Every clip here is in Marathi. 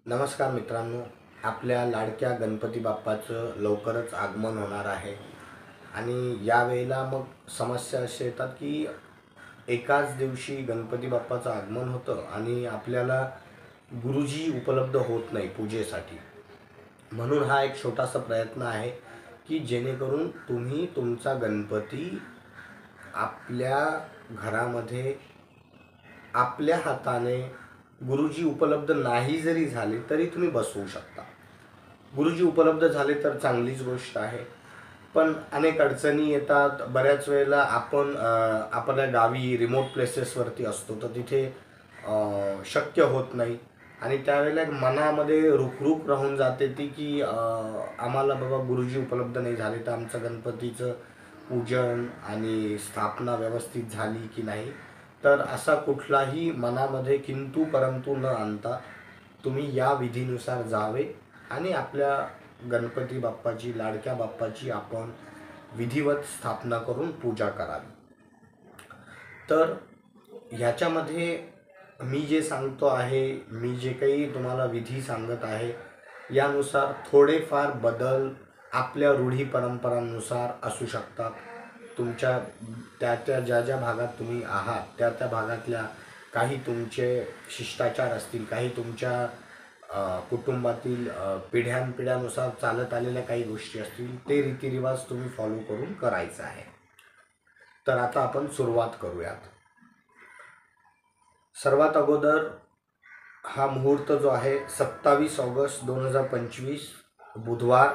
नमस्कार मित्रांनो, आपल्या लाडक्या गणपती बाप्पाचं लवकरच आगमन होणार आहे आणि यावेळेला मग समस्या अशी येतात की एकाच दिवशी गणपती बाप्पाचं आगमन होतं आणि आपल्याला गुरुजी उपलब्ध होत नाही पूजेसाठी. म्हणून हा एक छोटासा प्रयत्न आहे की जेणेकरून तुम्ही तुमचा गणपती आपल्या घरामध्ये आपल्या हाताने गुरुजी उपलब्ध नाही जरी झाले तरी तुम्ही बसवू शकता. गुरुजी उपलब्ध झाले तर चांगलीच गोष्ट आहे, पण अनेक अडचणी येतात. बऱ्याच वेळेला आपण आपल्या गावी रिमोट प्लेसेसवरती असतो तर तिथे शक्य होत नाही आणि त्यावेळेला एक मनामध्ये रुखरुख राहून जाते ती की आम्हाला बाबा गुरुजी उपलब्ध नाही झाले तर आमचं गणपतीचं पूजन आणि स्थापना व्यवस्थित झाली की नाही. तर असा कुठलाही मनामध्ये किंतु परंतु न आणता तुम्ही या विधीनुसार जावे आणि आपल्या गणपती बाप्पाची, लाडक्या बाप्पाची आपण विधिवत स्थापना करून पूजा करावी. तर ह्याच्यामध्ये मी जे सांगतो आहे, मी जे काही तुम्हाला विधी सांगत आहे यानुसार थोडेफार बदल आपल्या रूढी परंपरांनुसार असू शकतात. तुमच्या त्या ज्या ज्या भागात तुम्ही आहात त्या भागातल्या काही तुमचे शिष्टाचार असतील, काही तुमच्या कुटुंबातील पिढ्यानपिढ्यानुसार चालत आलेल्या काही गोष्टी असतील, ते रीतिरिवाज तुम्ही फॉलो करून करायचं आहे. तर आता आपण सुरुवात करूयात. सर्वात अगोदर हा मुहूर्त जो आहे 27 ऑगस्ट 2025 बुधवार,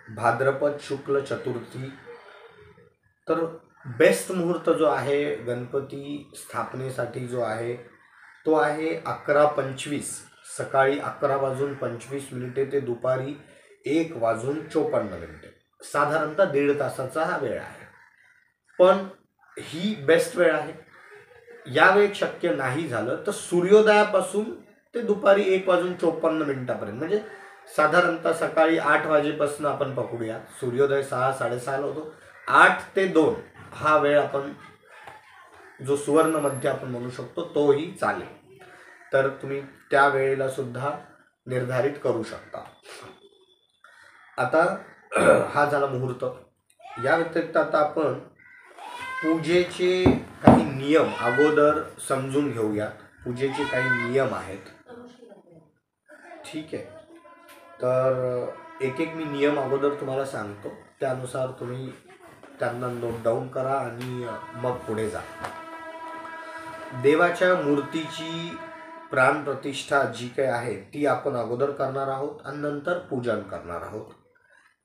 भाद्रपद शुक्ल चतुर्थी. तर बेस्ट मुहूर्त जो आहे गणपती स्थापनेसाठी जो आहे तो आहे 11:25, सकाळी 11:25 ते दुपारी 1:54, साधारणतः 1.5 तासाचा हा वेळ आहे. पण ही बेस्ट वेळ आहे. या वेळेत शक्य नाही झालं तर सूर्योदयापासून ते दुपारी 1:54 म्हणजे साधारणतः सकाळी 8 वाजेपासून आपण पकडूया, सूर्योदय 6-6:30 होतो, 8 ते 2 हा वेळ आपण जो सुवर्ण मध्य आपण म्हणू शकतो तोही चालेल. तर तुम्ही त्या वेळेला सुद्धा निर्धारित करू शकता. आता हा झाला मुहूर्त. या व्यतिरिक्त आता आपण पूजेचे काही नियम अगोदर समजून घेऊयात. पूजेचे काही नियम आहेत, ठीक आहे. तर एक एक मी नियम अगोदर तुम्हाला सांगतो, त्यानुसार तुम्ही त्यांना नोट डाऊन करा आणि मग पुढे जा. देवाच्या मूर्तीची प्राणप्रतिष्ठा जी काही आहे ती आपण अगोदर करणार आहोत आणि नंतर पूजन करणार आहोत.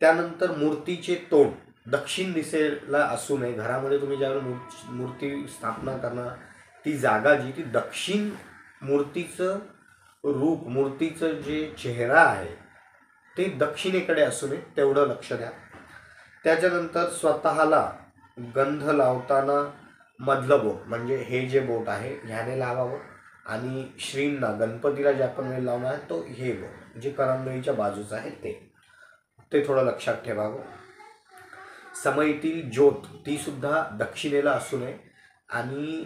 त्यानंतर मूर्तीचे तोंड दक्षिण दिशेला असू नये. घरामध्ये तुम्ही ज्यावेळी मूर्ती स्थापना करणार ती जागा जी ती दक्षिण, मूर्तीचं रूप, मूर्तीचं जे चेहरा आहे ते दक्षिणेकडे असू नये, तेवढं लक्ष द्या. त्याच्यानंतर स्वतःला गंध लावताना मधलं बोट म्हणजे हे जे बोट आहे ह्याने लावावं आणि श्रींना, गणपतीला जे आपण वेळ लावणार आहे तो हे बोट जे करंगळीच्या बाजूचं आहे ते थोडं लक्षात ठेवावं. समईतील ज्योत ती सुद्धा दक्षिणेला असू नये आणि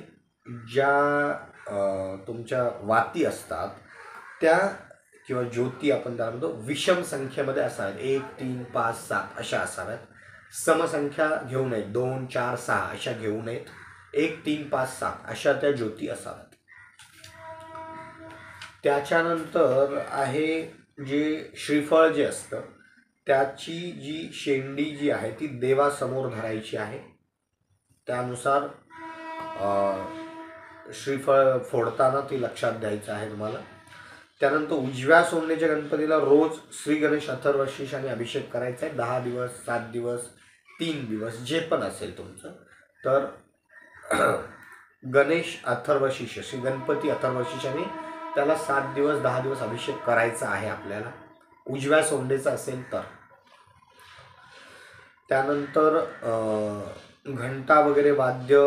ज्या तुमच्या वाती असतात त्या किंवा ज्योती आपण त्याला म्हणतो विषम संख्येमध्ये असाव्यात. 1, 3, 5, 7 अशा असाव्यात. समसंख्या घेऊ नयेत, 2, 4, 6 अशा घेऊ नयेत. 1, 3, 5, 7 अशा त्या ज्योती असाव्यात. त्याच्यानंतर आहे जे श्रीफळ जे असतं त्याची जी शेंडी जी आहे ती देवासमोर धरायची आहे. त्यानुसार श्रीफळ फोडताना ती लक्षात द्यायचं आहे तुम्हाला. त्यानंतर उजव्या सोंडेच्या गणपतीला रोज श्री गणेश अथर्वशीर्षाने अभिषेक करायचा आहे. 10 दिवस, 7 दिवस, 3 दिवस जे पण असेल तुमचं. तर गणेश अथर्वशीर्ष, श्री गणपती अथर्वशीर्षाने त्याला 7 दिवस 10 दिवस अभिषेक करायचा आहे आपल्याला, उजव्या सोंडेचा असेल तर. त्यानंतर घंटा वगैरे वाद्य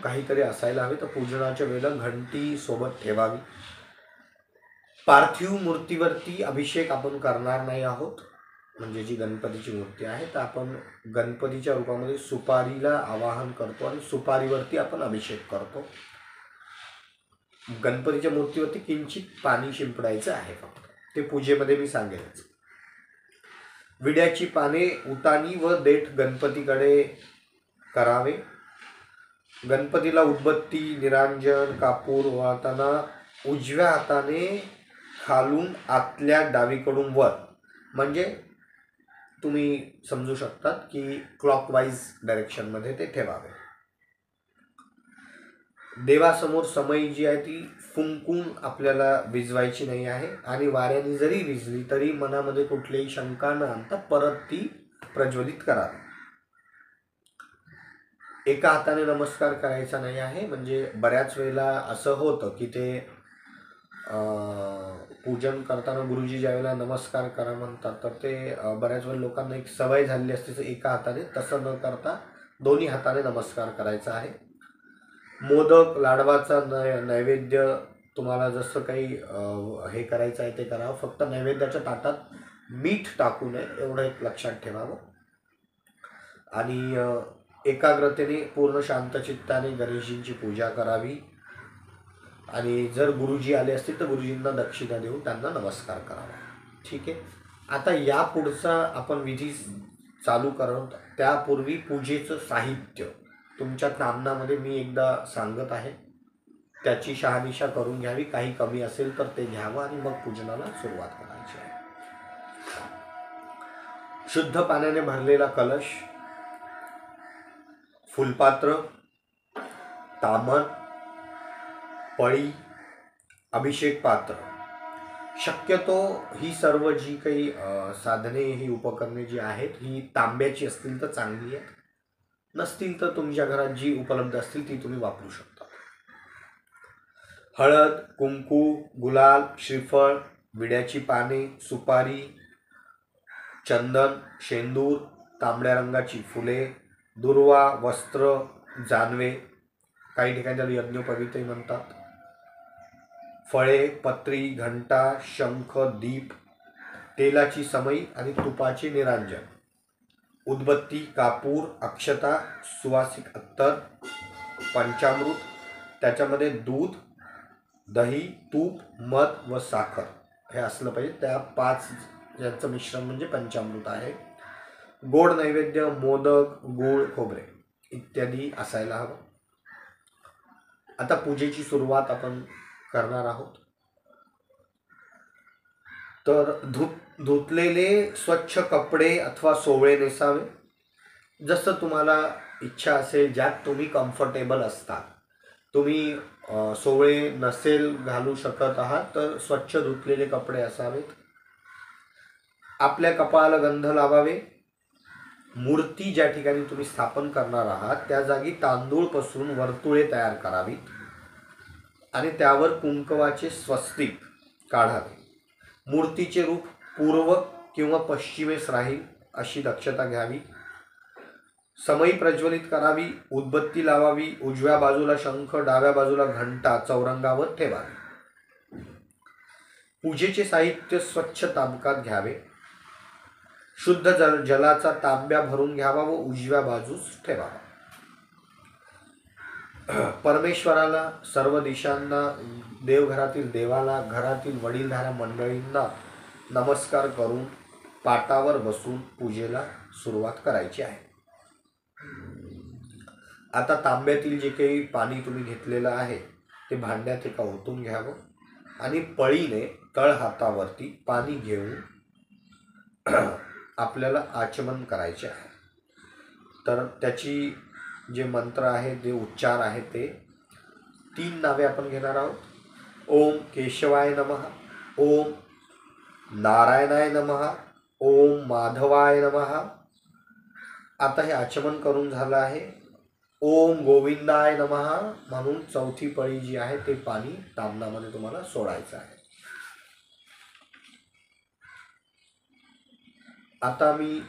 काहीतरी असायला हवे, तर पूजनाच्या वेळेला घंटी सोबत ठेवावी. पार्थिव मूर्तीवरती अभिषेक आपण करणार नाही आहोत. म्हणजे जी गणपतीची मूर्ती आहे तर आपण गणपतीच्या रूपामध्ये सुपारीला आवाहन करतो आणि सुपारीवरती आपण अभिषेक करतो. गणपतीच्या मूर्तीवरती किंचित पाणी शिंपडायचं आहे फक्त. ते पूजेमध्ये मी सांगेनच. विड्याची पाने उतानी व देठ गणपतीकडे करावे. गणपतीला उदबत्ती, निरांजन, कापूर वाहताना उजव्या हाताने खालून आतल्या डावीकडून वर, म्हणजे तुम्ही समजू शकतात की क्लॉकवाईज डायरेक्शनमध्ये ते ठेवावे. देवासमोर समई जी आहे ती फुंकून आपल्याला विझवायची नाही आहे, आणि वाऱ्याने जरी विझली तरी मनामध्ये कुठलीही शंका न आणता परत ती प्रज्वलित करावी. एका हाताने नमस्कार करायचा नाही आहे, म्हणजे बऱ्याच वेळेला असं होतं की ते पूजन करताना गुरुजी ज्यावेळेला नमस्कार करा म्हणतात तर ते बऱ्याच वेळेला लोकांना एक सवय झालेली असते की एका हाताने, तसं न करता दोन्ही हाताने नमस्कार करायचा आहे. मोदक, लाडवाचा नैवेद्य तुम्हाला जसं काही हे करायचं आहे ते करावं, फक्त नैवेद्याच्या ताटात मीठ टाकू नये एवढं एक लक्षात ठेवावं. आणि एकाग्रतेने पूर्ण शांतचित्ताने गणेशजींची पूजा करावी. आणि जर गुरुजी आले असतील तर गुरुजींना दक्षिणा देऊन त्यांना नमस्कार करावा. ठीक आहे. आता या पुढचा आपण विधी चालू करू. त्यापूर्वी पूजेचं साहित्य तुमच्या नामनामध्ये मी एकदा सांगत आहे, त्याची शहानिशा करून घ्यावी. काही कमी असेल तर ते घ्यावं आणि मग पूजनाला सुरुवात करायची आहे. शुद्ध पाण्याने भरलेला कलश, फुलपात्र, तामण, पळी, अभिषेक पात्र. शक्यतो ही सर्व जी काही साधने, ही उपकरणे जी आहेत ही तांब्याची असतील तर चांगली आहे, नसतील तर तुमच्या घरात जी उपलब्ध असतील ती तुम्ही वापरू शकता. हळद, कुंकू, गुलाल, श्रीफळ, विड्याची पाने, सुपारी, चंदन, शेंदूर, तांबड्या रंगाची फुले, दुर्वा, वस्त्र, जानवे, काही ठिकाणी त्याला यज्ञोपवीतही म्हणतात, फळे, पत्री, घंटा, शंख, दीप, तेलाची समई आणि तुपाचे निरांजन, उदबत्ती, कापूर, अक्षता, सुवासिक अत्तर, पंचामृत, त्याच्यामध्ये दूध, दही, तूप, मध व साखर हे असलं पाहिजे. त्या 5 यांचं मिश्रण म्हणजे पंचामृत आहे. गोड नैवेद्य, मोदक, गूळ, खोबरे इत्यादी असायला हवं. आता पूजेची सुरुवात आपण करणार आहोत. तर धुतलेले स्वच्छ कपडे अथवा सोवळे नेसावे. जसं तुम्हाला इच्छा असेल, ज्यात तुम्ही कम्फर्टेबल असतात. तुम्ही सोवळे नसेल घालू शकत आहात तर स्वच्छ धुतलेले कपडे असावेत. आपल्या कपाळाला गंध लावावे. मूर्ती ज्या ठिकाणी तुम्ही स्थापन करणार आहात त्या जागी तांदूळ पसरून वर्तुळे तयार करावीत आणि त्यावर कुंकवाचे स्वस्तिक काढावे. मूर्तीचे रूप पूर्व किंवा पश्चिमेस राहील अशी दक्षता घ्यावी. समई प्रज्वलित करावी. उदबत्ती लावावी. उजव्या बाजूला शंख, डाव्या बाजूला घंटा चौरंगावर ठेवावी. पूजेचे साहित्य स्वच्छ तांब्यात घ्यावे. शुद्ध जलाचा तांब्या भरून घ्यावा व उजव्या बाजूस ठेवावा. परमेश्वराला, सर्व दिशांना, देवघरातील देवाला, घरातील वडीलधाऱ्या मंडळींना नमस्कार करून पाटावर बसून पूजेला सुरुवात करायची आहे. आता तांब्यातील जे काही पाणी तुम्ही घेतलेलं आहे ते भांड्यात एका ओतून घ्यावं आणि पळीने तळहातावरती पाणी घेऊन आपल्याला आचमन करायचे आहे. तर त्याची जे मंत्र आहे, जे उच्चार आहे ते 3 नावे आपण घेणार आहोत. ओम केशवाय नमः, ओम नारायणाय नमः, ओम माधवाय नमः. आता हे आचमन करून झालं आहे. ओम गोविंदाय नमः म्हणून चौथी पळी जी आहे ते पाणी तांब्यामध्ये तुम्हाला सोडायचं आहे. आता मी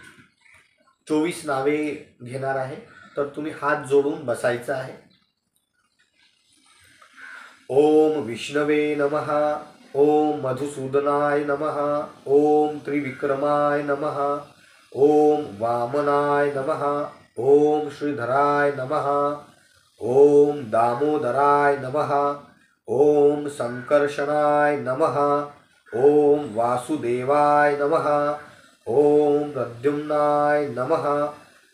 24 नावे घेणार आहे, तर तुम्ही हात जोडून बसायचं आहे. ओम विष्णवे नमः, ओम मधुसूदनाय नमः, ओम त्रिविक्रमाय नमः, ओम वामनाय नमः, ओम श्रीधराय नमः, ओम दामोदराय नमः, ओम संकर्षणाय नमः, ओम वासुदेवाय नमः। ओम प्रद्युम्नाय नमः।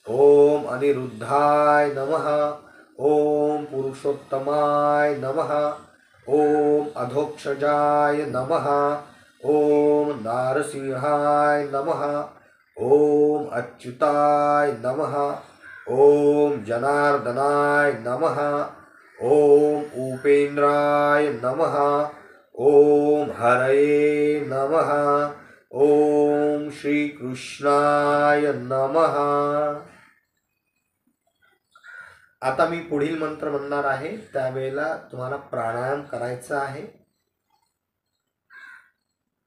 ओम अनिरुद्धाय नमः। ओम पुरुषोत्तमाय नमः। ओम अधोक्षजाय नमः। ओम नारसिंहाय नमः। ओम अच्युताय नमः। ओम जनार्दनाय नमः। ओम उपेन्द्राय नमः। ओम हरये नमः। ओम श्री कृष्णाय नमः। आता मी पुढील मंत्र म्हणणार आहे, त्यावेळेला तुम्हाला प्राणायाम करायचा आहे।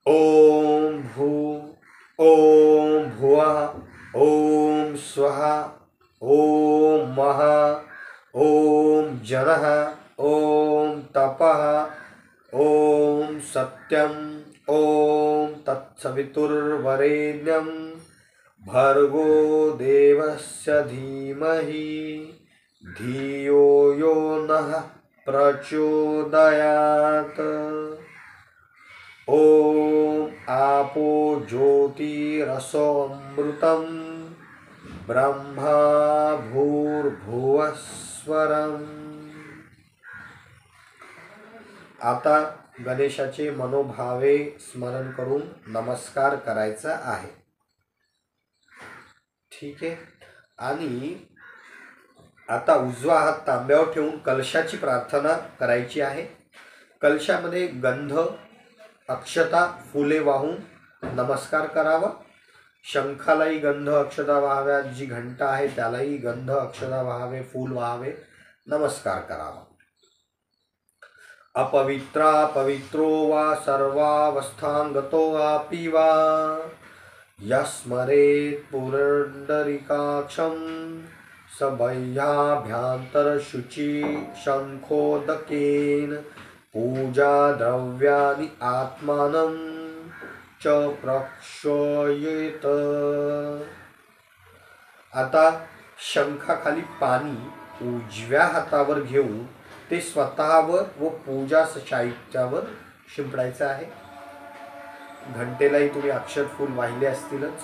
ओम भू ओम भुवः ओम स्वः ओम मः ओम जनः ओम तपः ओम सत्यम ओम तत्सवितुर्वरेण्यं भर्गो देवस्य धीमहि धियो यो नः प्रचोदयात्। ओम आपो ज्योतिरसोऽमृतं ब्रह्मा भूर्भुवः स्वरम्। आता गणेशाचे मनोभावे स्मरण करून नमस्कार करायचा आहे। ठीक आहे। आणि आता उजवा हात तांब्यावर ठेवून कलशाची प्रार्थना करायची आहे। कलशामध्ये गंध, अक्षता, फुले वाहून नमस्कार करावा। शंखालाही गंध अक्षता वाहाव्यात, जी घंटा आहे त्यालाही गंध अक्षता वाहावे, फूल वाहावे, नमस्कार करावा। अपवित्रा पवित्रो वा सर्वावस्थांगतो वापि वा यस्मरेत् पुरंदरिकाक्षं स बाह्याभ्यन्तरशुचि शंखोदकेन पूजा द्रव्याणि आत्मानं च प्रक्षोयेत। आता शंखाखाली पाणी उजव्या हातावर घेऊन ते स्वतःवर व पूजा साहित्यावर शिंपडायचं आहे। घंटेलाही तुम्ही अक्षत फूल वाहिले असतीलच।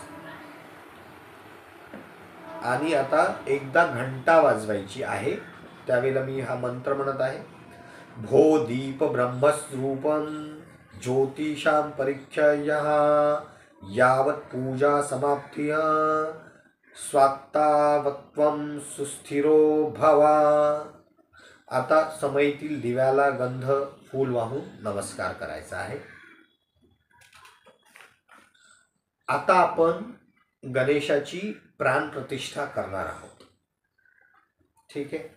आणि आता एकदा घंटा वाजवायची आहे, त्यावेळेला मी हा मंत्र म्हणत आहे। भो दीप ब्रह्मस्वरूपं ज्योतिषां परीक्षयः यावत् पूजा समाप्तिः स्वात्तावत्वं सुस्थिरो भवा। आता समईतील दिव्याला गंध, फूल वाहून नमस्कार करायचा आहे। आता आपण गणेशाची प्राण प्रतिष्ठा करणार आहोत। ठीक आहे।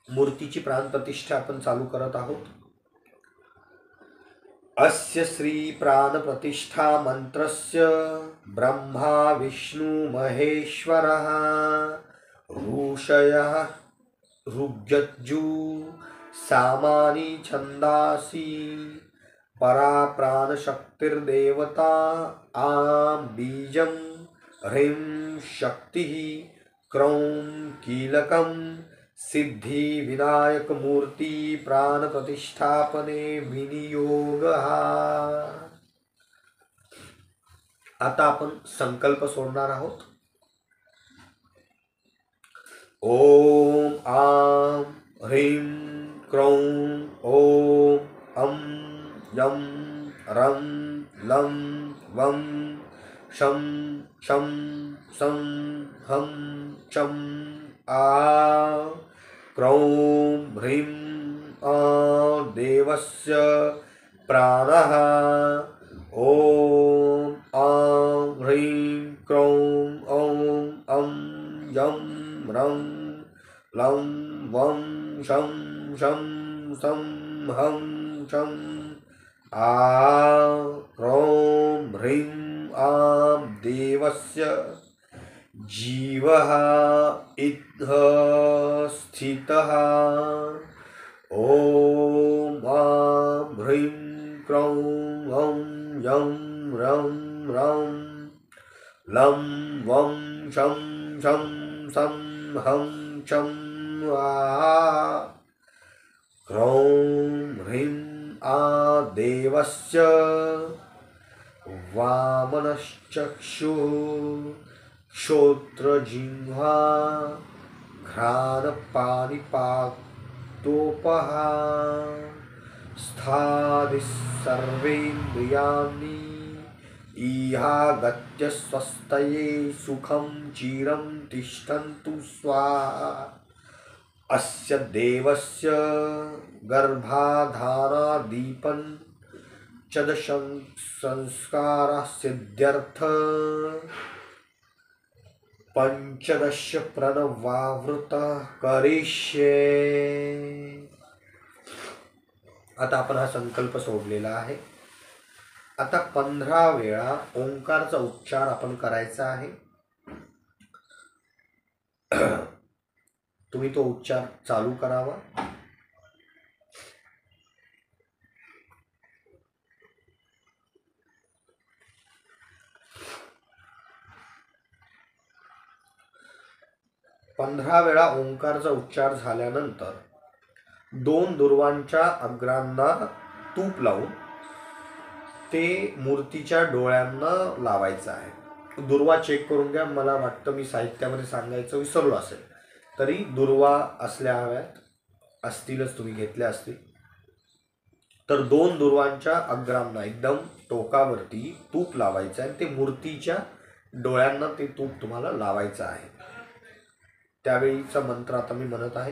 मूर्तीची प्राण प्रतिष्ठा आपण चालू करत आहोत। अस्य श्री प्राण प्रतिष्ठा मंत्रस्य ब्रह्मा विष्णु महेश्वरः ऋषयः ऋग्यजु सामानि छंदासि परा प्राणशक्तिर्देवता आं बीजं ह्रीं शक्तिः क्रौं कीलकं सिद्धि विनायक मूर्ति प्राण प्रतिष्ठापने विनियोगः। आता आपण संकल्प सोडणार आहोत। ओम आं ह्रीं क्रौं ओम अं यं रं लं वं शं शं सं हं चं आ क्रौं ह्रीं देवस्य प्राणः। ओम आं ह्रीं क्रौं ओम अं यं रं लं वं शं शं सं हं चं आ क्रौं ह्रीं देवस्य जीवः इत्थ स्थितः। ओम आं ह्रीं क्रौं ओं यं रं लं वं शं शं सं हं चं आ क्रौं ह्रीं देवस्य वामनश्चक्षुः श्रोत्रजिह्वा घ्राणपानिपातोपः स्थादिः सर्वेन्द्रियाणि इहागत्य स्वस्तये सुखं चिरं तिष्ठन्तु स्वाहा। अस्य देवस्य गर्भाधानादीपं संस्कारः सिद्ध्यर्थ पंचदश प्रणवावृतः करिष्ये। आता आपण हा संकल्प सोडलेला आहे। आता 15 वेळा ओंकारचा उच्चार आपण करायचा आहे। तुम्ही तो उच्चार चालू करावा। पंधरा वेळा ओंकारचा उच्चार झाल्यानंतर 2 दुर्वांच्या अग्रांना तूप लावून ते मूर्तीच्या डोळ्यांना लावायचं आहे। दुर्वा चेक करून घ्या, मला वाटतं मी साहित्यामध्ये सांगायचं विसरलो असेल, तरी दुर्वा असल्या हव्यात, असतीलच, तुम्ही घेतल्या असतील तर 2 दुर्वांच्या अग्रांना एकदम टोकावरती तूप लावायचं आहे। ते मूर्तीच्या डोळ्यांना ते तूप तुम्हाला लावायचं आहे। त्यावेळीचा मंत्र आता मी म्हणत आहे।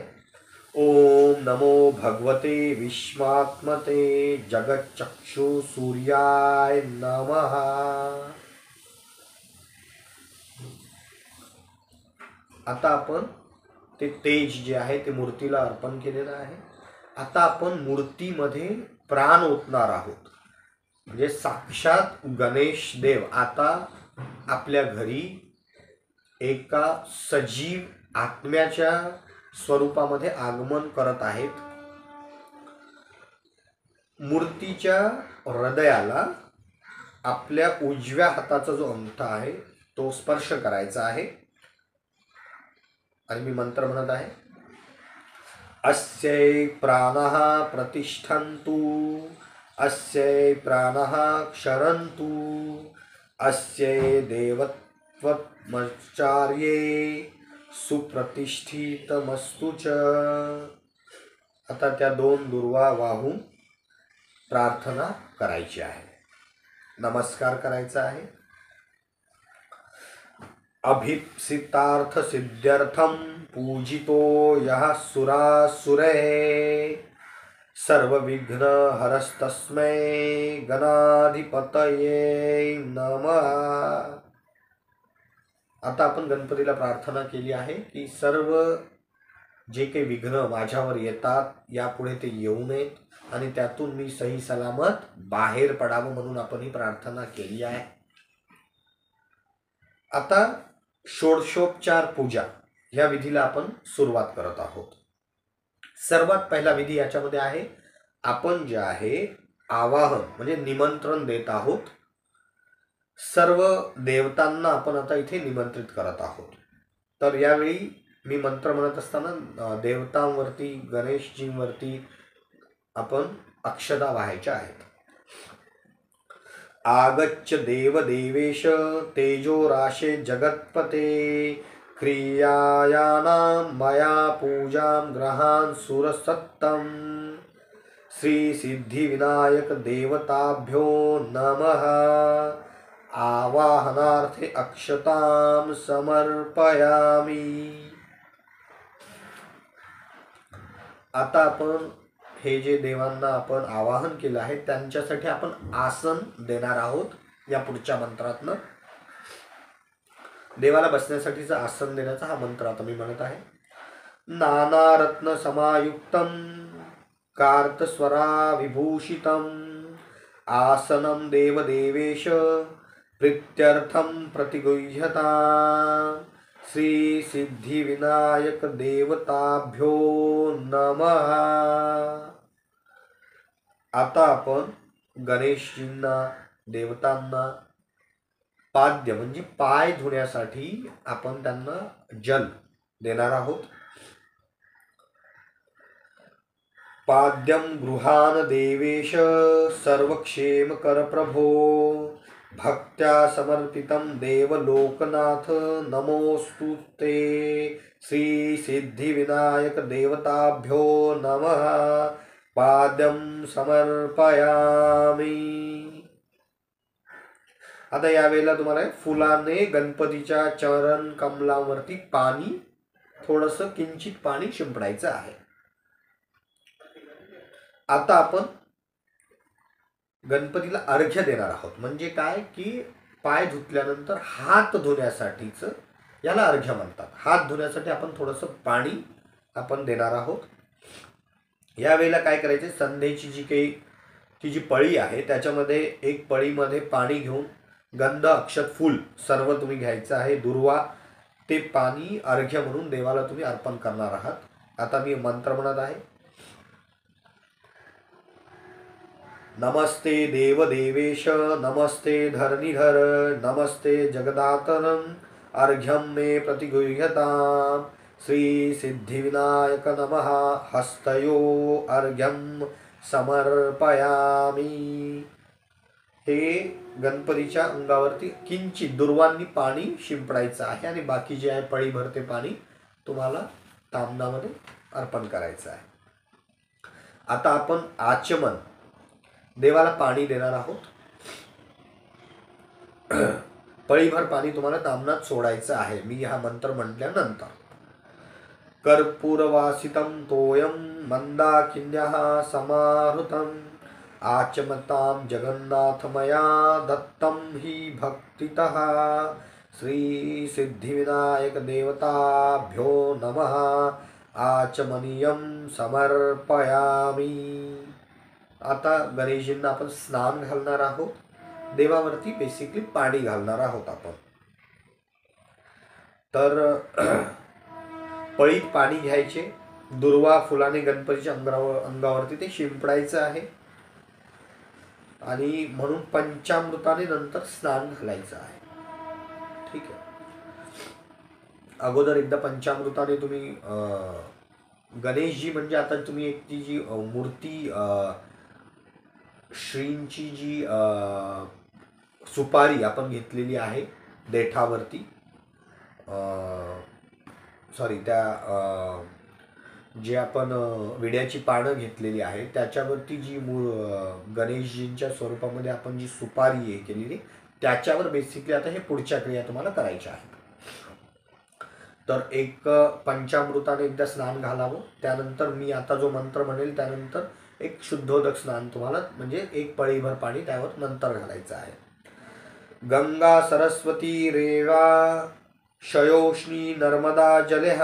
ओम नमो भगवते विश्वात्मते जगच्चक्षु सूर्याय नमः। आता आपण ते तेज जे आहे ते मूर्तीला अर्पण केलेलं आहे। आता आपण मूर्तीमध्ये प्राण ओतणार आहोत, म्हणजे साक्षात गणेश देव आता आपल्या घरी एका सजीव आत्म्याच्या स्वरूपामध्ये आगमन करत आहेत। मूर्तीच्या हृदयाला आपल्या उजव्या हाताचा जो अंगठा आहे तो स्पर्श करायचा आहे आणि मी मंत्र म्हणत आहे। अस्यै प्राणः प्रतिष्ठन्तु अस्यै प्राणः क्षरन्तु अस्यै देवत्वमचार्ये सुप्रतिष्ठितमस्तु च। आता त्या 2 दुर्वा वाहून प्रार्थना करायची आहे, नमस्कार करायचा आहे। अभीप्सितार्थ सिद्ध्यर्थम पूजितो यः सुरासुरैः सर्वविघ्न हरस्तस्मै गणाधिपतये नमः। आता आपण गणपतीला प्रार्थना केली आहे की सर्व जे काही विघ्न माझ्यावर येतात यापुढे ते येऊ नयेत आणि त्यातून मी सही सलामत बाहेर पडावं, म्हणून आपण ही प्रार्थना केली आहे। आता षोडशोपचार पूजा या विधीला आपण सुरुवात करत आहोत। सर्वात पहिला विधी याच्यामध्ये आहे, आपण जे आहे आवाहन म्हणजे निमंत्रण देत आहोत। सर्व देवतांना आपण आता इथे निमंत्रित करत आहोत। तर यावेळी मी मंत्र म्हणत असताना देवतांवरती, गणेशजींवरती आपण अक्षता वाहायच्या आहेत। आगच्छ देव देवेश तेजो राशे जगत्पते क्रियायानां मया पूजां ग्रहान् सुरसत्तम श्री सिद्धि विनायक देवताभ्यो नमः। आवाहनार्थे अक्षतां समर्पयामि। आता आपण हे जे देवांना आपण आवाहन केलं आहे त्यांच्यासाठी आपण आसन देणार आहोत। या पुढच्या मंत्रातनं देवाला बसण्यासाठीचं आसन देण्याचा हा मंत्र आता मी म्हणत आहे। नाना रत्न समायुक्तम कार्तस्वरा विभूषितम आसनं देवदेवेश प्रीत्यर्थं प्रतिगृह्यता श्री सिद्धि विनायक देवताभ्यो नमः। आता आपण गणेशजींना, देवतांना पाद्य म्हणजे पाय धुण्यासाठी आपण त्यांना जल देणार आहोत। पाद्यं गृहान देवेश सर्वक्षेमकर प्रभो भक्त्या समर्पितं देवलोकनाथ नमोस्तु ते श्री सिद्धिविनायक देवताभ्यो नमः पाद्यं समर्पयामि। आता यावेळेला तुम्हाला फुलाने गणपतीच्या चरण कमलावरती पाणी थोडंसं किंचित पाणी शिंपडायचं आहे। आता आपण गणपतीला अर्घ्य देणार आहोत। म्हणजे काय की पाय धुतल्यानंतर हात धुण्यासाठीच याला अर्घ्य म्हणतात। हात धुण्यासाठी आपण थोडंसं पाणी आपण देणार आहोत। यावेळेला काय करायचे, संध्येची जी काही ती जी पळी आहे त्याच्यामध्ये एक पळीमध्ये पाणी घेऊन गंध अक्षत फूल सर्व तुम्ही घ्यायचं आहे। दुर्वा ते पाणी अर्घ्य म्हणून देवाला तुम्ही अर्पण करणार आहात। आता मी मंत्र म्हणत आहे। नमस्ते देवदेवेश नमस्ते धरणीधर नमस्ते जगदातरम अर्घ्यम मे प्रतिगृह्यताम श्री सिद्धिविनायक नमः हस्तयो अर्घ्यम समर्पयामी। हे गणपतीच्या अंगावरती किंचित दुर्वांनी पाणी शिंपडायचं आहे आणि बाकी जे आहे पळीभर ते पाणी तुम्हाला तांब्यामध्ये अर्पण करायचं आहे। आता आपण आचमन देवाला पाणी देणार आहोत। पळीभर पाणी तुम्हाला तांबणात सोडायचं आहे। मी हा मंत्र म्हटल्यानंतर कर्पूरवासितं तोयं मंदाकिन्यः समाहृतं आचमतां जगन्नाथ मया दत्तं हि भक्तितः श्री सिद्धिविनायक देवताभ्यो नमः आचमनीयं समर्पयामि। आता गणेशजींना आपण स्नान घालणार आहोत। देवावरती बेसिकली पाणी घालणार आहोत आपण। तर पळीत पाणी घ्यायचे, दुर्वा फुलाने गणपतीच्या अंगावरती ते शिंपडायचं आहे आणि म्हणून पंचामृताने नंतर स्नान घालायचं आहे। ठीक आहे, अगोदर एकदा पंचामृताने तुम्ही गणेशजी म्हणजे आता तुम्ही एक ती जी मूर्ती श्रींची जी सुपारी आपण घेतलेली आहे देठावरती, सॉरी त्या जे आपण विड्याची पानं घेतलेली आहे त्याच्यावरती जी गणेशजींच्या स्वरूपामध्ये आपण जी सुपारी हे केलेली त्याच्यावर बेसिकली आता हे पुढच्या क्रिया तुम्हाला करायच्या आहेत। तर एक पंचामृताने एकदा स्नान घालावं, त्यानंतर मी आता जो मंत्र म्हणेल त्यानंतर एक शुद्धोदक स्नान तुम्हाला म्हणजे एक पळीभर पाणी त्यावर नंतर घालायचं आहे। गंगा सरस्वती रेवा शयोष्णी नर्मदा जलेह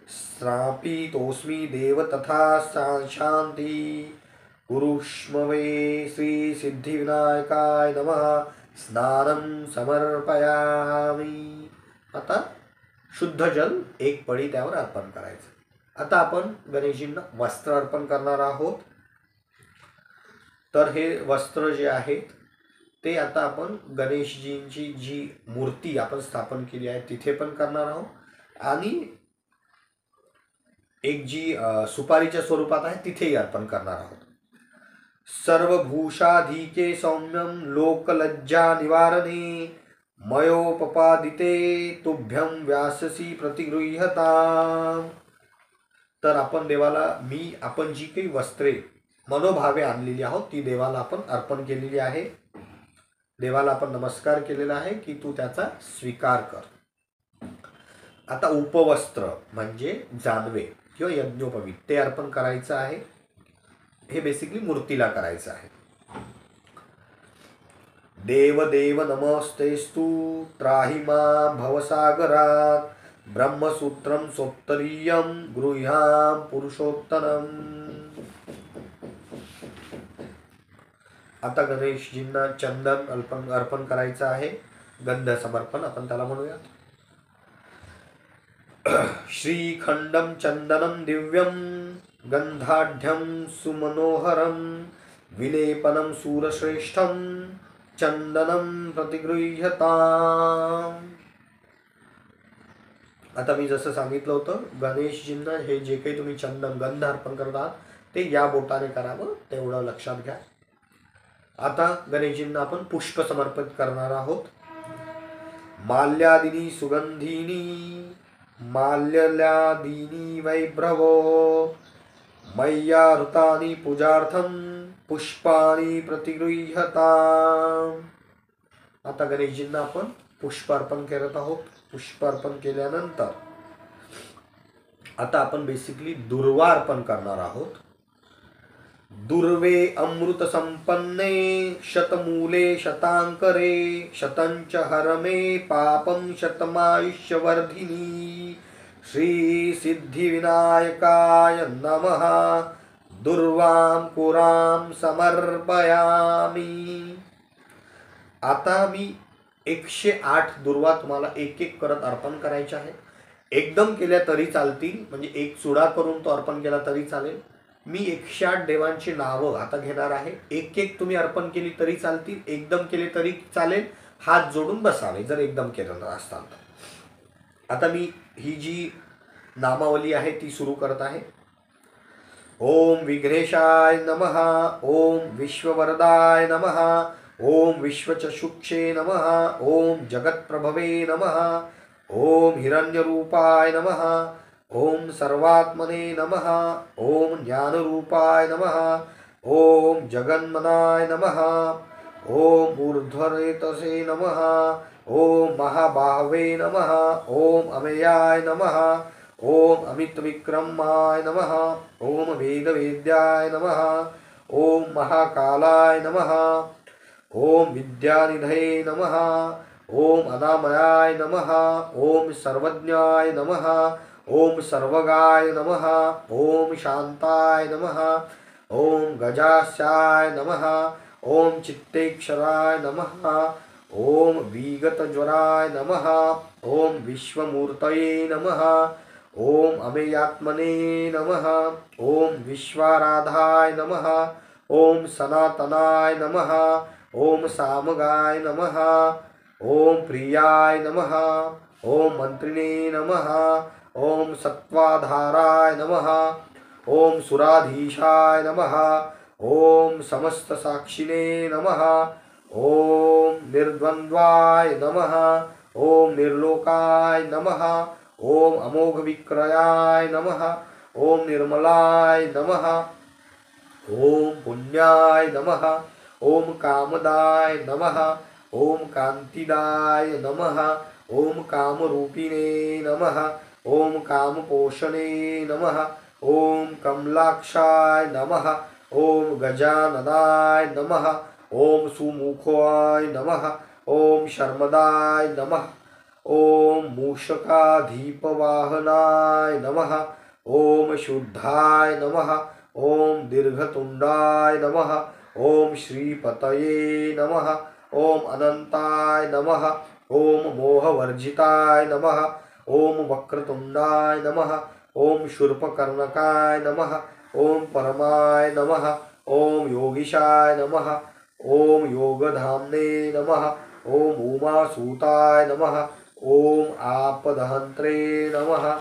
स्नापितोस्मि देव तथा शांती गुरुष्मवे श्री सिद्धिविनायकाय नमः स्नानं समर्पयामि। आता शुद्ध जल एक पळी त्यावर अर्पण करायचं। आता आपण गणेशजींना वस्त्र अर्पण करणार आहोत। तर हे वस्त्र जे आहेत ते आता आपण गणेशजींची जी मूर्ती आपण स्थापन केली आहे तिथे पण करणार आहोत आणि एक जी सुपारीच्या स्वरूपात आहे तिथेही अर्पण करणार आहोत। सर्वभूषाधिके सौम्यं लोकलज्जा निवारणे मयोपपादिते तुभ्यं व्याससी प्रतिगृह्यताम। तर आपण देवाला आपण जी काही वस्त्रे मनोभावे आणलेली आहोत ती देवाला आपण अर्पण केलेली आहे। देवाला आपण नमस्कार केलेला आहे की तू त्याचा स्वीकार कर। आता उपवस्त्र म्हणजे जानवे किंवा यज्ञोपवीत ते अर्पण करायचं आहे। हे बेसिकली मूर्तीला करायचं आहे। देव देव नमस्तेस्तु त्राहि मां भवसागरात् ब्रह्मसूत्रं सोत्तरीयं गृह्यां पुरुषोत्तरम्। आता गणेशजींना चंदन अर्पण करायचं आहे, गंध समर्पण आपण त्याला म्हणूयात। श्रीखंडं चंदनं दिव्यं गंधाढ्यं सुमनोहरं विलेपनं सूरश्रेष्ठं चंदनं प्रतिगृह्यताम्। आता मी जसं सांगितलं होतं गणेशजींना हे जे काही तुम्ही चंदन गंध अर्पण करतात ते या बोटाने करावं, तेवढं लक्षात घ्या. आता गणेशजींना आपण पुष्प समर्पित करणार आहोत. माल्यादिनी सुगंधिनी माल्यल्यादिनी वैभ्रवो मय्याहृतानि पूजार्थं पुष्पाणि प्रतिगृह्यता. आता गणेशजींना आपण पुष्प अर्पण करत आहोत. पुष्प अर्पण केल्यानंतर आता आपण बेसिकली दुर्वा अर्पण करणार आहोत. दुर्वे अमृत संपन्ने शतमूले शतांकरे शतंच हरमे पापं शतमायुष्यवर्धिनी श्री सिद्धिविनायकाय नमः. दुर्वां पुरां समर्पयामी. आता मी 108 दुर्वा तुम्हाला एक एक करत अर्पण करायचे आहे. एकदम केल्या तरी चालतील, म्हणजे एक चुडा करून तो अर्पण केला तरी चालेल. मी 108 देवांची नावं आता घेणार आहे. एक एक तुम्ही अर्पण केली तरी चालतील, एकदम केले तरी चालेल. हात जोडून बसावे जर एकदम केलं असताल तर. आता मी ही जी नामावली आहे ती सुरू करत आहे. ओम विघ्नेशाय नमः. ओम विश्ववरदाय नमः. ओम विश्वचक्षुक्षे नमः. ओम जगत्प्रभवे नमः. ओम हिरण्यरूपाय नमः. ओम सर्वात्मने नमः. ओम ज्ञानरूपाय नमः. ओम जगन्मनाय नमः. ओम ऊर्ध्वरेतसे नमः. ओम महाबाहवे नमः. ओम अमेयाय नमः. ओम अमितविक्रमाय नमः. ओम वेदवेद्याय नमः. ओम महाकालाय नमः. ओम विद्यानिधये नमः. ओम अनामयाय नमः. ओम सर्वज्ञाय नमः. ओम सर्वगाय नमः. ओम शांताय नमः. ओम गजास्याय नमः. ओम चित्तेक्षराय नमः. ओम विगतज्वराय नमः. ओम विश्वमूर्तये नमः. ओम अमेयात्मने नमः. ओम विश्वाराधाय नमः. ओम सनातनाय नमः. ओम सामगाय नमः. ओम प्रियाय नमः. ओम मंत्रिणे नमः. ओम सत्वाधाराय नमः. ओम सुराधीशाय नमः. ओम समस्त साक्षिणे नमः. ओम निर्द्वंद्वाय नमः. ओम निर्लोकाय नमः. ओम अमोघ विक्रयाय नमः. ओम निर्मलाय नमः. ओम पुण्याय नमः. ओम कामदाय नमः. ओम कांतिदाय नमः. ओम कामरूपिणे नमः. ओम कामपोषणे नमः. ओम कमलाक्षाय नमः. ओम गजाननाय नमः. ओम सुमुखाय नमः. ओम शर्मदाय नमः. ओम मूषकाधीपवाहनाय नमः. ओम शुद्धाय नमः. ओम दीर्घतुंडाय नमः. ओम श्रीपतये नमः. ओम अनंताय नमः. ओम मोहवर्जिताय नमः. ओम वक्रतुंडाय नमः. ओम शूर्पकर्णकाय नमः. ओम परमाय नमः. ओम योगीशाय नमः. ओम योगधाम्ने नमः. ओम उमासूताय नमः. ओम आपदहंत्रे नमः.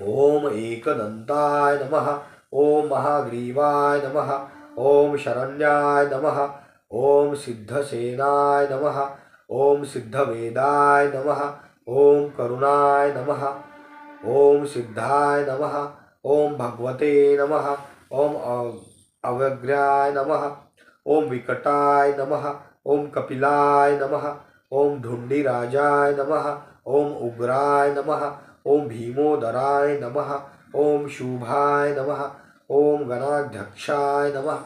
ओम एकदंताय नमः. ओम महाग्रीवाय नमः. ओम शरण्याय नमः. ओम सिद्धसेनाय नमः. ओम सिद्धवेदाय नमः. ओम करुणाय नमः. ओम सिद्धाय नमः. ओम भगवते नमः. ओम अव्यग्राय नमः. ओम विकटाय नमः. ओम कपिलाय नमः. ओम ढुंडीराजाय नमः. ओम उग्राय नमः. ओम भीमोदराय नमः. ओम शुभाय नमः. ओम गणाध्यक्षाय नमः.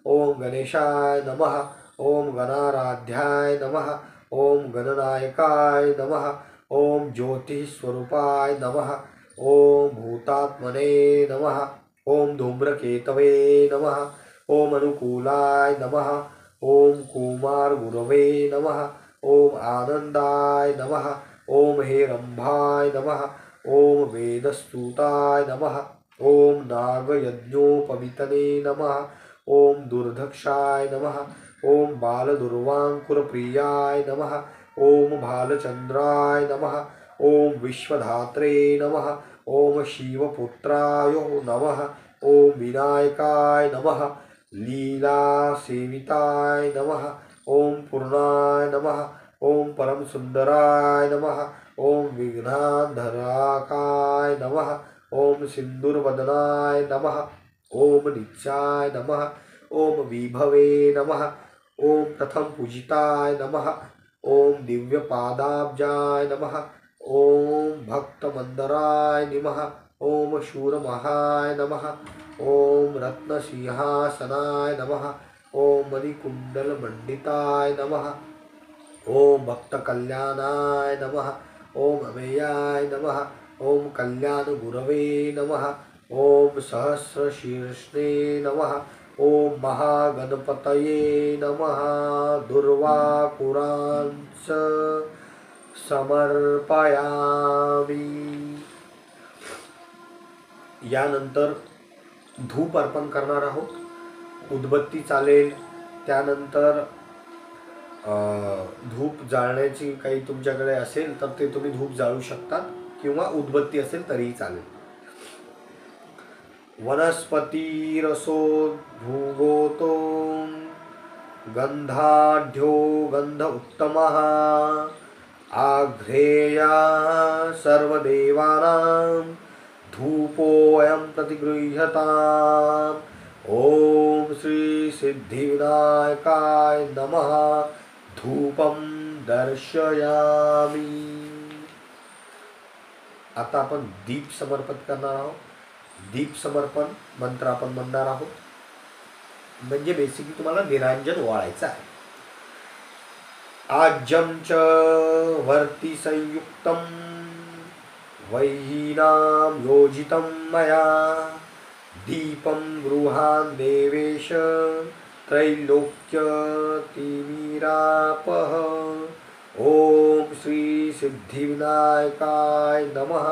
ओम गणेशाय नमः. ओम गणाराध्याय नमः. ओम गणनायकाय नमः. ओम ज्योतिस्वरूपाय नमः. ओम भूतात्मने नमः. ओम धूम्रकेतवे नमः. ओम अनुकूलाय नमः. ओम कुमार गुरवे नमः. ओम आनंदाय नमः. ओम हेरंभाय नमः. ओम वेदस्तुताय नमः. ओम नागयज्ञोपवितने नमः. ओम दुर्धक्षाय नमः. ओम बालदुर्वांकुरप्रियाय नमः. ओम भालचंद्राय नमः. ओम विश्वधात्रे नमः. ओम शिवपुत्राय नमः. ओम विनायकाय नमः, लीला सेविताय नमः, ओम पूर्णाय नमः, ओम परम सुंदराय नमः, ओम विघ्नाधराकाय नमः, ओम सिंदूरवदनाय नमः, ओम नित्याय नमः, ओम विभवे नमः, ओम प्रथम पूजिताय नमः, ओम दिव्यपादाब्जाय नमः, ओम भक्तमंदराय नमः, ओम शूरमहाय नमः, ओम रत्नसिंहासनाय नमः, ओम मणिकुंडलमंडिताय नमः, ओम भक्तकल्याणाय नमः, ओम अमेयाय नमः, ओम कल्याणगुरवे नमः, ओम सहस्रशीर्षे नमः, ओम महागणपतये नमः। दुर्वाकुरांच समर्पयामि। यानंतर धूप अर्पण करणार आहोत। उदबत्ती चालेल, त्यानंतर धूप जाळण्याची काही तुमच्याकडे असेल तर ते तुम्ही धूप जाळू शकतात, किंवा उदबत्ती असेल तरीही चालेल। वनस्पतिरसो भूगोतो गंधाढ्यो गंध उत्तमः, आघ्रेया सर्वदेवानां धूपोऽयं प्रतिगृह्यताम्। ओम श्री सिद्धिविनायकाय नमः, धूपम दर्शयामि। आता आपण दीप समर्पित करणार आहोत। दीप समर्पण मंत्र आपण म्हणणार आहोत, म्हणजे बेसिकली तुम्हाला निरांजन ओवाळायचं आहे। आज्यं च वर्ति संयुक्तं वैहीनां योजितं मया, दीपं गृहान् देवेश त्रैलोक्यतिमिरापः। ओम श्री सिद्धिविनायकाय नमः,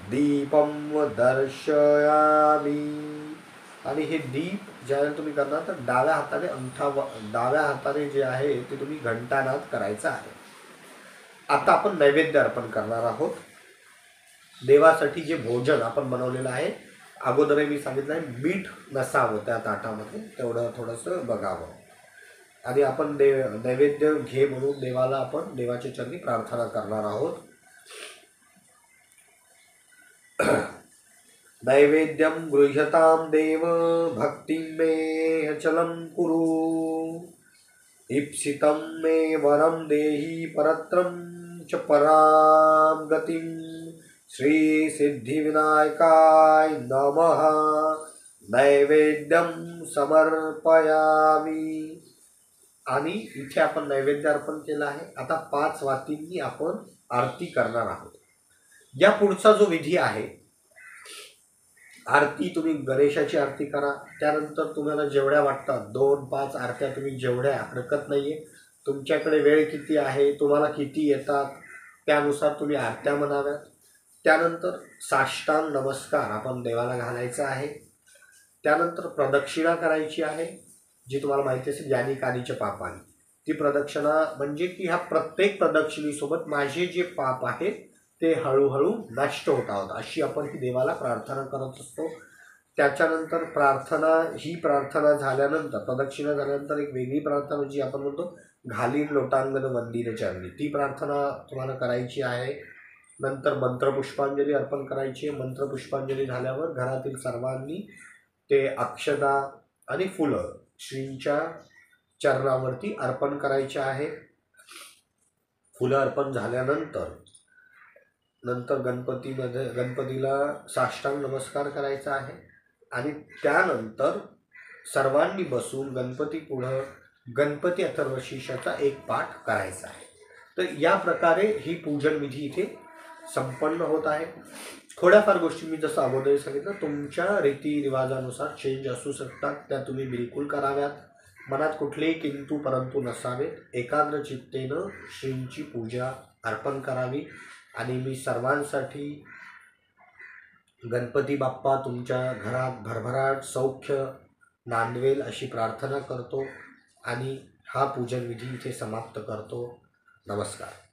दीपम दर्शयामि। आणि हे दीप ज्यावेळेला तुम्ही करणार तर डाव्या हाताने डाव्या हाताने जे आहे ते तुम्ही घंटानाद करायचा आहे। आता आपण नैवेद्य अर्पण करणार आहोत। देवासाठी जे भोजन आपण बनवलेलं आहे, अगोदरही मी सांगितलं आहे, मीठ नसावं त्या ताटामध्ये, तेवढं थोडंसं बघावं। आणि आपण नैवेद्य घे म्हणून देवाला आपण देवाच्या चरणी प्रार्थना करणार आहोत। नैवेद्यं गृह्यतां देव, भक्तिं मे अचलं कुरु, इप्सितं मे वरं देहि, परत्रं च परां गतिं। श्री सिद्धिविनायकाय नमः, नैवेद्यं समर्पयामि। आणि इथे आपण नैवेद्य अर्पण केलं आहे। आता 5 वातींनी आपण आरती करणार आहोत। या पुढचा जो विधी आहे, आरती तुम्ही गणेशाची आरती करा, त्यानंतर तुम्हाला जेवढ्या वाटतात 2-5 आरत्या तुम्ही जेवढ्या, हरकत नाहीये। तुमच्याकडे वेळ किती आहे, तुम्हाला किती येतात त्यानुसार तुम्ही आरत्या म्हणाव्यात। त्यानंतर साष्टांग नमस्कार आपण देवाला घालायचा आहे। त्यानंतर प्रदक्षिणा करायची आहे, जी तुम्हाला माहिती असेल यानी कानीच्या पापाने। ती प्रदक्षिणा म्हणजे की ह्या प्रत्येक प्रदक्षिणेसोबत माझे जे पाप आहेत ते हळूहळू नष्ट होत आहोत, अशी आपण ही देवाला प्रार्थना करत असतो। त्याच्यानंतर ही प्रार्थना झाल्यानंतर, प्रदक्षिणा झाल्यानंतर एक वेगळी प्रार्थना जी आपण म्हणतो घालीन लोटांगण वंदीन चरणी, ती प्रार्थना तुम्हाला करायची आहे। नंतर मंत्रपुष्पांजली अर्पण करायची आहे। मंत्रपुष्पांजली झाल्यावर घरातील सर्वांनी ते अक्षता आणि फुलं श्रींच्या चरणावरती अर्पण करायचे आहे। फुलं अर्पण झाल्यानंतर गणपतीला साष्टांग नमस्कार करायचा आहे। आणि त्यानंतर सर्वांनी बसून गणपती पुढं गणपती अथर्वशीर्षाचा एक पाठ करायचा आहे। तर या प्रकारे ही पूजन विधी इथे संपन्न होत आहे। थोड्याफार गोष्टी मी जसं अगोदर सांगितलं, तुमच्या रीतिरिवाजानुसार चेंज असू शकतात, त्या तुम्ही बिलकुल कराव्यात। मनात कुठलेही किंतु परंतु नसावेत। एकाग्र चित्तेनं श्रींची पूजा अर्पण करावी। आणि मी सर्वांसाठी गणपती बाप्पा तुमच्या घरात भरभराट सौख्य नांदवेल अशी प्रार्थना करतो आणि हा पूजन विधी इथे समाप्त करतो। नमस्कार।